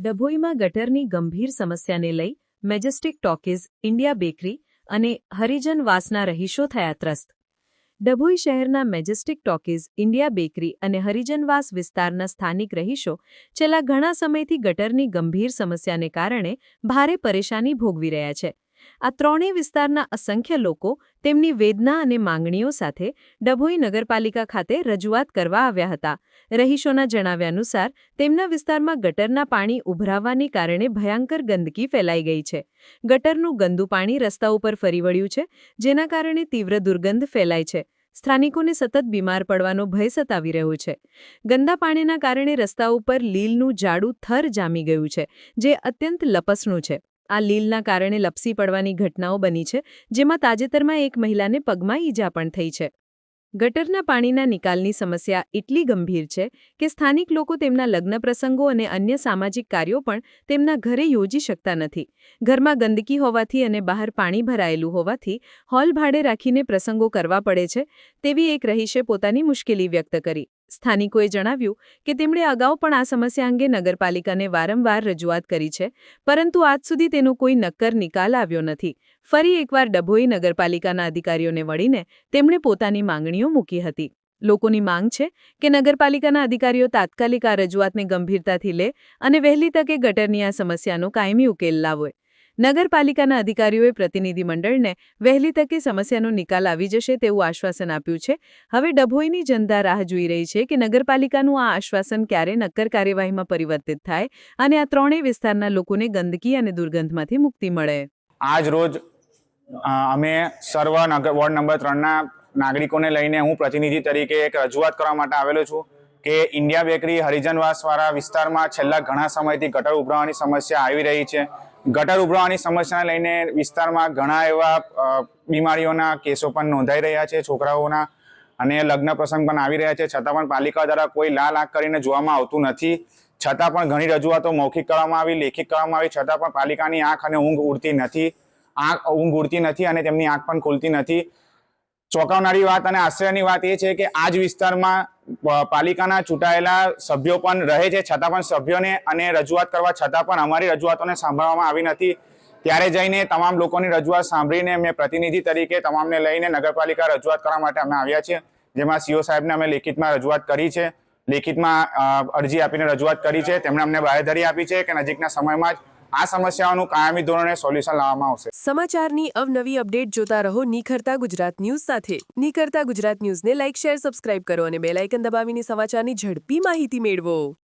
ડભોઈમાં ગટરની ગંભીર સમસ્યાને લઈ મેજેસ્ટિક ટોકીઝ, ઇન્ડિયા બેકરી અને હરિજનવાસના રહીશો થયા ત્રસ્ત. ડભોઈ શહેરના મેજેસ્ટિક ટોકીઝ, ઇન્ડિયા બેકરી અને હરિજનવાસ વિસ્તારના સ્થાનિક રહીશો છેલ્લા ઘણા સમયથી ગટરની ગંભીર સમસ્યાને કારણે ભારે પરેશાની ભોગવી રહ્યા છે. આ ત્રણેય વિસ્તારના અસંખ્ય લોકો તેમની વેદના અને માંગણીઓ સાથે ડભોઈ નગરપાલિકા ખાતે રજૂઆત કરવા આવ્યા હતા. રહીશોના જણાવ્યા અનુસાર તેમના વિસ્તારમાં ગટરના પાણી ઉભરાવાને કારણે ભયંકર ગંદકી ફેલાઈ ગઈ છે. ગટરનું ગંદુ પાણી રસ્તા ઉપર ફરી વળ્યું છે, જેના કારણે તીવ્ર દુર્ગંધ ફેલાય છે. સ્થાનિકોને સતત બીમાર પડવાનો ભય સતાવી રહ્યો છે. ગંદા પાણીના કારણે રસ્તા ઉપર લીલનું જાડું થર જામી ગયું છે, જે અત્યંત લપસણું છે. આ લીલના કારણે લપસી પડવાની ઘટનાઓ બની છે, જેમાં તાજેતરમાં એક મહિલાને પગમાં ઈજા પણ થઈ છે. ગટરના પાણીના નિકાલની સમસ્યા એટલી ગંભીર છે કે સ્થાનિક લોકો તેમના લગ્ન પ્રસંગો અને અન્ય સામાજિક કાર્યો પણ તેમના ઘરે યોજી શકતા નથી. ઘરમાં ગંદકી હોવાથી અને બહાર પાણી ભરાયેલું હોવાથી હોલ ભાડે રાખીને પ્રસંગો કરવા પડે છે, તેવી એક રહીશે પોતાની મુશ્કેલી વ્યક્ત કરી. સ્થાનિકોએ જણાવ્યું કે તેમણે અગાઉ પણ આ સમસ્યા અંગે નગરપાલિકાને વારંવાર રજૂઆત કરી છે, પરંતુ આજ સુધી તેનો કોઈ નક્કર નિકાલ આવ્યો નથી. ફરી એકવાર ડભોઈ નગરપાલિકાના અધિકારીઓને વળીને તેમણે પોતાની માંગણીઓ મૂકી હતી. લોકોની માંગ છે કે નગરપાલિકાના અધિકારીઓ તાત્કાલિક આ રજૂઆતને ગંભીરતાથી લે અને વહેલી તકે ગટરની આ સમસ્યાનો કાયમી ઉકેલ લાવે. નગરપાલિકાના અધિકારીઓએ પ્રતિનિધિમંડળને વહેલી તકે સમસ્યાનો નિકાલ આવી જશે તેવું આશ્વાસન આપ્યું છે. હવે ડભોઈની જનતા રાહ જોઈ રહી છે કે નગરપાલિકાનું આ આશ્વાસન ક્યારે નક્કર કાર્યવાહીમાં પરિવર્તિત થાય અને આ ત્રણેય વિસ્તારના લોકોને ગંદકી અને દુર્ગંધમાંથી મુક્તિ મળે. આજ રોજ અમે સર્વ વોર્ડ નંબર 3ના નાગરિકોને લઈને હું પ્રતિનિધિ તરીકે એક રજૂઆત કરવા માટે આવેલો છું કે ઇન્ડિયા બેકરી હરિજનવાસવાળા વિસ્તારમાં છેલ્લા ઘણા સમયથી ગટર ઉભરાવાની સમસ્યા આવી રહી છે. ગટર ઉભરાવાની સમસ્યાને લઈને વિસ્તારમાં ઘણા એવા બીમારીઓના કેસો પણ નોંધાઈ રહ્યા છે છોકરાઓના, અને લગ્ન પ્રસંગ પણ આવી રહ્યા છે, છતાં પણ પાલિકા દ્વારા કોઈ લાલ આંખ કરીને જોવામાં આવતું નથી. છતાં પણ ઘણી રજૂઆતો મૌખિક કરવામાં આવી, લેખિત કરવામાં આવી, છતાં પણ પાલિકાની આંખ અને ઊંઘ ઉડતી નથી અને તેમની આંખ પણ ખુલતી નથી. ચોંકાવનારી વાત અને આશ્ચર્યની વાત એ છે કે આ જ વિસ્તારમાં પાલિકાના ચૂંટાયેલા સભ્યો પણ રહે છે, છતાં પણ સભ્યોને અને રજૂઆત કરવા છતાં પણ અમારી રજૂઆતોને સાંભળવામાં આવી નથી. ત્યારે જઈને તમામ લોકોની રજૂઆત સાંભળીને મેં પ્રતિનિધિ તરીકે તમામને લઈને નગરપાલિકા રજૂઆત કરવા માટે અમે આવ્યા છીએ, જેમાં સીઓ સાહેબને અમે લેખિતમાં રજૂઆત કરી છે, લેખિતમાં અરજી આપીને રજૂઆત કરી છે. તેમણે અમને બાંહેધરી આપી છે કે નજીકના સમયમાં જ આ સમસ્યાઓનું કાયમી ધોરણે સોલ્યુશન લાવવામાં આવશે. સમાચારની અવનવી અપડેટ જોતા રહો નિખરતા ગુજરાત ન્યૂઝ સાથે. નિખરતા ગુજરાત ન્યૂઝને લાઇક, શેર, સબસ્ક્રાઇબ કરો અને બેલ આઇકન દબાવીને સમાચારની ઝડપી માહિતી મેળવો.